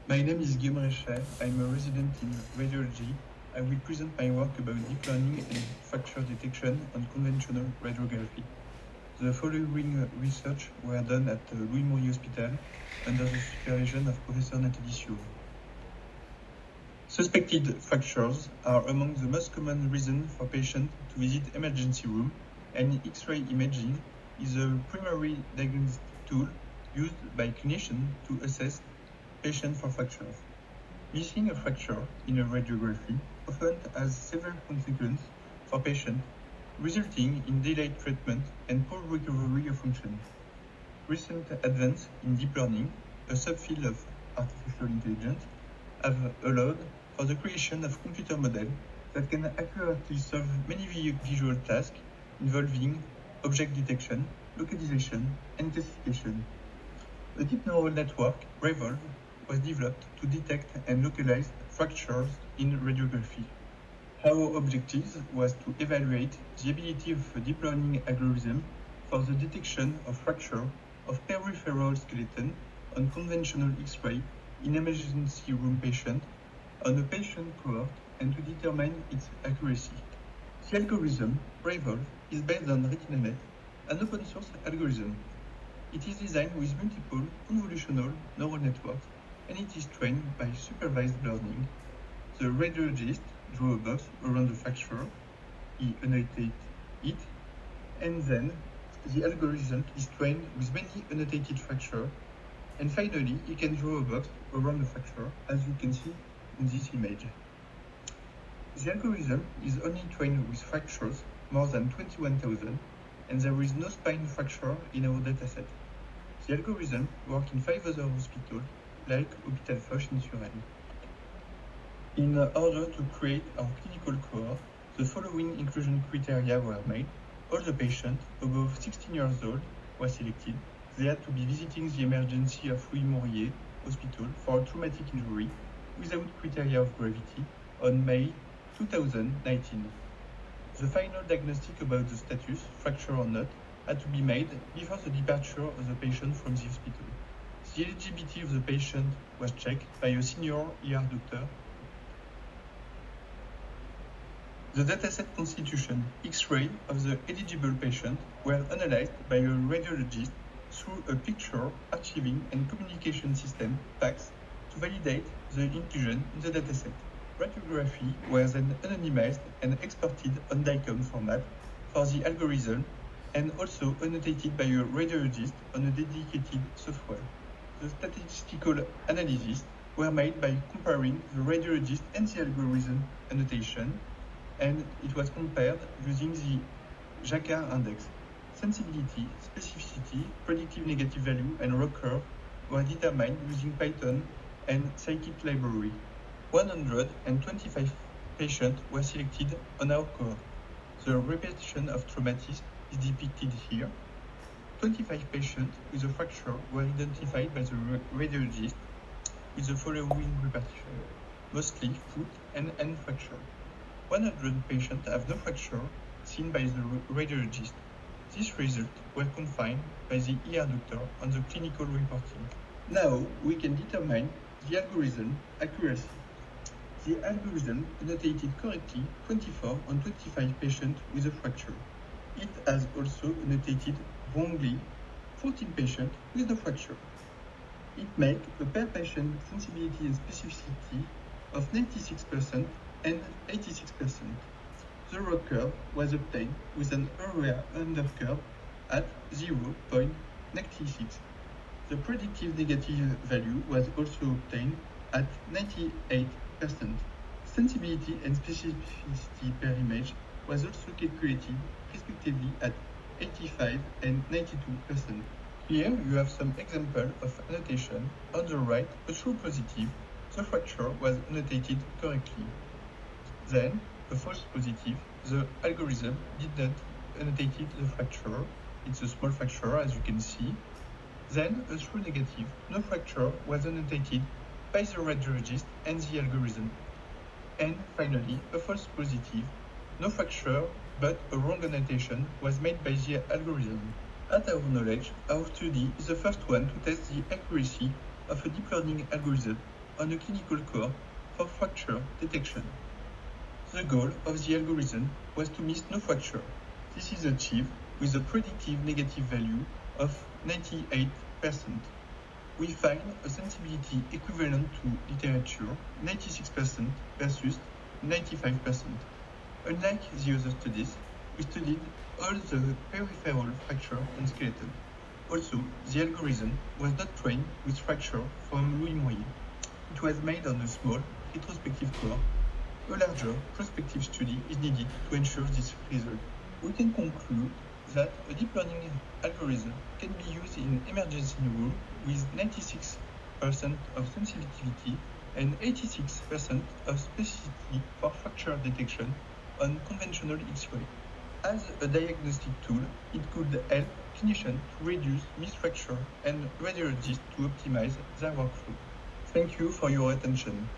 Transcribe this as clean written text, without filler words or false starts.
My name is Guillaume Recher. I'm a resident in radiology. I will present my work about deep learning and fracture detection on conventional radiography. The following research were done at Louis Morier Hospital under the supervision of Professor Nathalie Siour. Suspected fractures are among the most common reasons for patients to visit emergency room, and X-ray imaging is a primary diagnostic tool used by clinicians to assess patients for fractures. Missing a fracture in a radiography often has several consequences for patients, resulting in delayed treatment and poor recovery of function. Recent advances in deep learning, a subfield of artificial intelligence, have allowed for the creation of computer models that can accurately solve many visual tasks involving object detection, localization, and classification. A deep neural network, REVOLVE, was developed to detect and localize fractures in radiography. Our objective was to evaluate the ability of a deep learning algorithm for the detection of fracture of peripheral skeleton on conventional X-ray in emergency room patient on a patient cohort and to determine its accuracy. The algorithm, REVOLVE, is based on RetinaNet, an open source algorithm. It is designed with multiple convolutional neural networks and it is trained by supervised learning. The radiologist drew a box around the fracture, he annotated it, and then the algorithm is trained with many annotated fractures, and finally he can draw a box around the fracture, as you can see in this image. The algorithm is only trained with fractures more than 21,000, and there is no spine fracture in our dataset. The algorithm works in 5 other hospitals, like Hôpital Foch in Suresnes. In order to create our clinical cohort, the following inclusion criteria were made. All the patients above 16 years old were selected. They had to be visiting the emergency of Louis Morier Hospital for a traumatic injury without criteria of gravity on May 2019. The final diagnostic about the status, fracture or not, had to be made before the departure of the patient from the hospital. The eligibility of the patient was checked by a senior ER doctor. The dataset constitution X-ray of the eligible patient were analyzed by a radiologist through a picture archiving and communication system, PACS, to validate the inclusion in the dataset. Radiography was then anonymized and exported on DICOM format for the algorithm and also annotated by a radiologist on a dedicated software. The statistical analyses were made by comparing the radiologist and the algorithm annotation, and it was compared using the Jacquard index. Sensibility, specificity, predictive negative value, and ROC curve were determined using Python and scikit library. 125 patients were selected on our cohort. The repetition of traumatism is depicted here. 25 patients with a fracture were identified by the radiologist with the following repartition: mostly foot and hand fracture. 100 patients have no fracture seen by the radiologist. These results were confined by the ER doctor on the clinical reporting. Now we can determine the algorithm accuracy. The algorithm annotated correctly 24 on 25 patients with a fracture. It has also annotated wrongly 14 patients with no fracture. It makes a per patient sensibility and specificity of 96% and 86%. The ROC curve was obtained with an area under curve at 0.96. The predictive negative value was also obtained at 98%. Sensibility and specificity per image was also calculated respectively at 85 and 92%. Here you have some example of annotation. On the right, a true positive, the fracture was annotated correctly. Then, a false positive, the algorithm did not annotate the fracture. It's a small fracture, as you can see. Then, a true negative, no fracture was annotated by the radiologist and the algorithm. And finally, a false positive, no fracture, but a wrong annotation was made by the algorithm. At our knowledge, our study is the first one to test the accuracy of a deep learning algorithm on a clinical core for fracture detection. The goal of the algorithm was to miss no fracture. This is achieved with a predictive negative value of 98%. We find a sensibility equivalent to literature, 96% versus 95%. Unlike the other studies, we studied all the peripheral fracture and skeleton. Also, the algorithm was not trained with fracture from Louis Moyer. It was made on a small, retrospective core. A larger, prospective study is needed to ensure this result. We can conclude that a deep learning algorithm can be used in emergency room with 96% of sensitivity and 86% of specificity for fracture detection on conventional X-ray. As a diagnostic tool, it could help clinicians to reduce missed fracture and radiologists to optimize their workflow. Thank you for your attention.